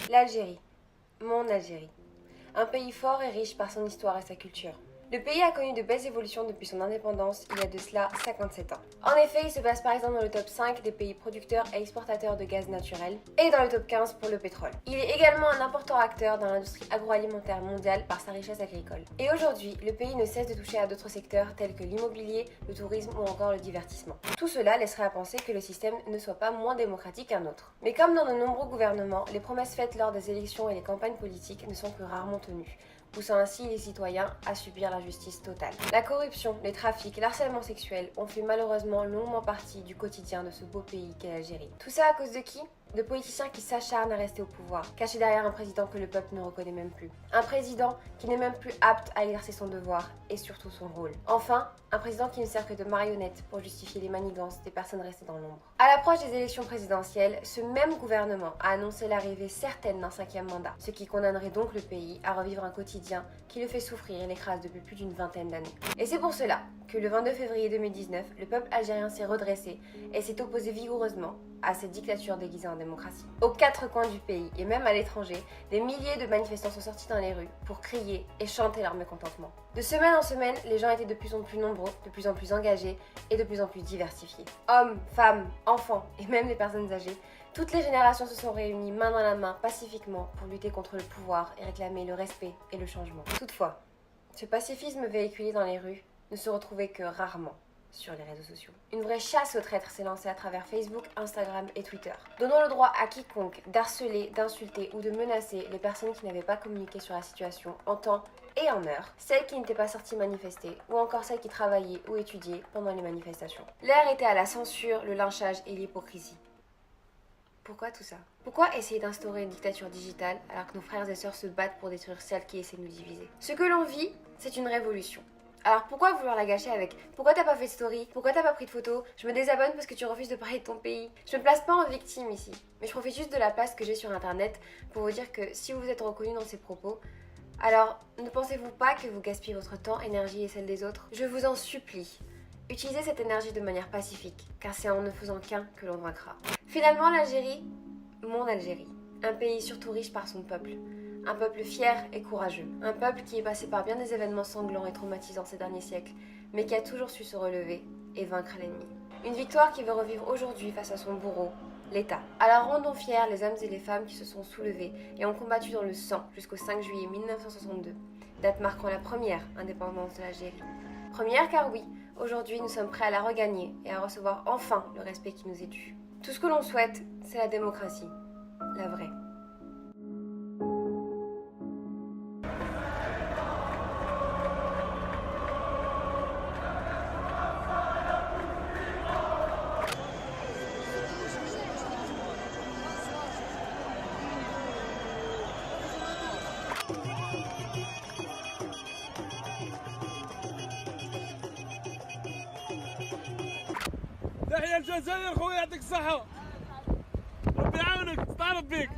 L'Algérie, mon Algérie. Un pays fort et riche par son histoire et sa culture. Le pays a connu de belles évolutions depuis son indépendance il y a de cela 57 ans. En effet, il se place par exemple dans le top 5 des pays producteurs et exportateurs de gaz naturel et dans le top 15 pour le pétrole. Il est également un important acteur dans l'industrie agroalimentaire mondiale par sa richesse agricole. Et aujourd'hui, le pays ne cesse de toucher à d'autres secteurs tels que l'immobilier, le tourisme ou encore le divertissement. Tout cela laisserait à penser que le système ne soit pas moins démocratique qu'un autre. Mais comme dans de nombreux gouvernements, les promesses faites lors des élections et les campagnes politiques ne sont que rarement tenues, poussant ainsi les citoyens à subir l'injustice totale. La corruption, les trafics, l'harcèlement sexuel ont fait malheureusement longuement partie du quotidien de ce beau pays qu'est l'Algérie. Tout ça à cause de qui ? De politiciens qui s'acharnent à rester au pouvoir, cachés derrière un président que le peuple ne reconnaît même plus. Un président qui n'est même plus apte à exercer son devoir et surtout son rôle. Enfin, un président qui ne sert que de marionnette pour justifier les manigances des personnes restées dans l'ombre. À l'approche des élections présidentielles, ce même gouvernement a annoncé l'arrivée certaine d'un 5e mandat, ce qui condamnerait donc le pays à revivre un quotidien qui le fait souffrir et l'écrase depuis plus d'une vingtaine d'années. Et c'est pour cela que le 22 février 2019, le peuple algérien s'est redressé et s'est opposé vigoureusement à cette dictature déguisée en démocratie. Aux 4 coins du pays et même à l'étranger, des milliers de manifestants sont sortis dans les rues pour crier et chanter leur mécontentement. De semaine en semaine, les gens étaient de plus en plus nombreux, de plus en plus engagés et de plus en plus diversifiés. Hommes, femmes, enfants et même des personnes âgées, toutes les générations se sont réunies main dans la main pacifiquement pour lutter contre le pouvoir et réclamer le respect et le changement. Toutefois, ce pacifisme véhiculé dans les rues ne se retrouvait que rarement sur les réseaux sociaux. Une vraie chasse aux traîtres s'est lancée à travers Facebook, Instagram et Twitter, donnant le droit à quiconque d'harceler, d'insulter ou de menacer les personnes qui n'avaient pas communiqué sur la situation en temps et en heure, celles qui n'étaient pas sorties manifester ou encore celles qui travaillaient ou étudiaient pendant les manifestations. L'ère était à la censure, le lynchage et l'hypocrisie. Pourquoi tout ça ? Pourquoi essayer d'instaurer une dictature digitale alors que nos frères et sœurs se battent pour détruire celles qui essaient de nous diviser ? Ce que l'on vit, c'est une révolution. Alors pourquoi vouloir la gâcher avec « Pourquoi t'as pas fait de story ? Pourquoi t'as pas pris de photos ? Je me désabonne parce que tu refuses de parler de ton pays. » Je me place pas en victime ici, mais je profite juste de la place que j'ai sur internet pour vous dire que si vous vous êtes reconnu dans ces propos, alors ne pensez-vous pas que vous gaspillez votre temps, énergie et celle des autres ? Je vous en supplie, utilisez cette énergie de manière pacifique, car c'est en ne faisant qu'un que l'on vaincra. Finalement, l'Algérie, mon Algérie, un pays surtout riche par son peuple. Un peuple fier et courageux. Un peuple qui est passé par bien des événements sanglants et traumatisants ces derniers siècles, mais qui a toujours su se relever et vaincre l'ennemi. Une victoire qui veut revivre aujourd'hui face à son bourreau, l'État. Alors rendons fiers les hommes et les femmes qui se sont soulevés et ont combattu dans le sang jusqu'au 5 juillet 1962, date marquant la première indépendance de l'Algérie. Première car oui, aujourd'hui nous sommes prêts à la regagner et à recevoir enfin le respect qui nous est dû. Tout ce que l'on souhaite, c'est la démocratie, la vraie. تحيا الجزائر خويا، يعطيك الصحة، ربي يعاونك، تطالب بيك.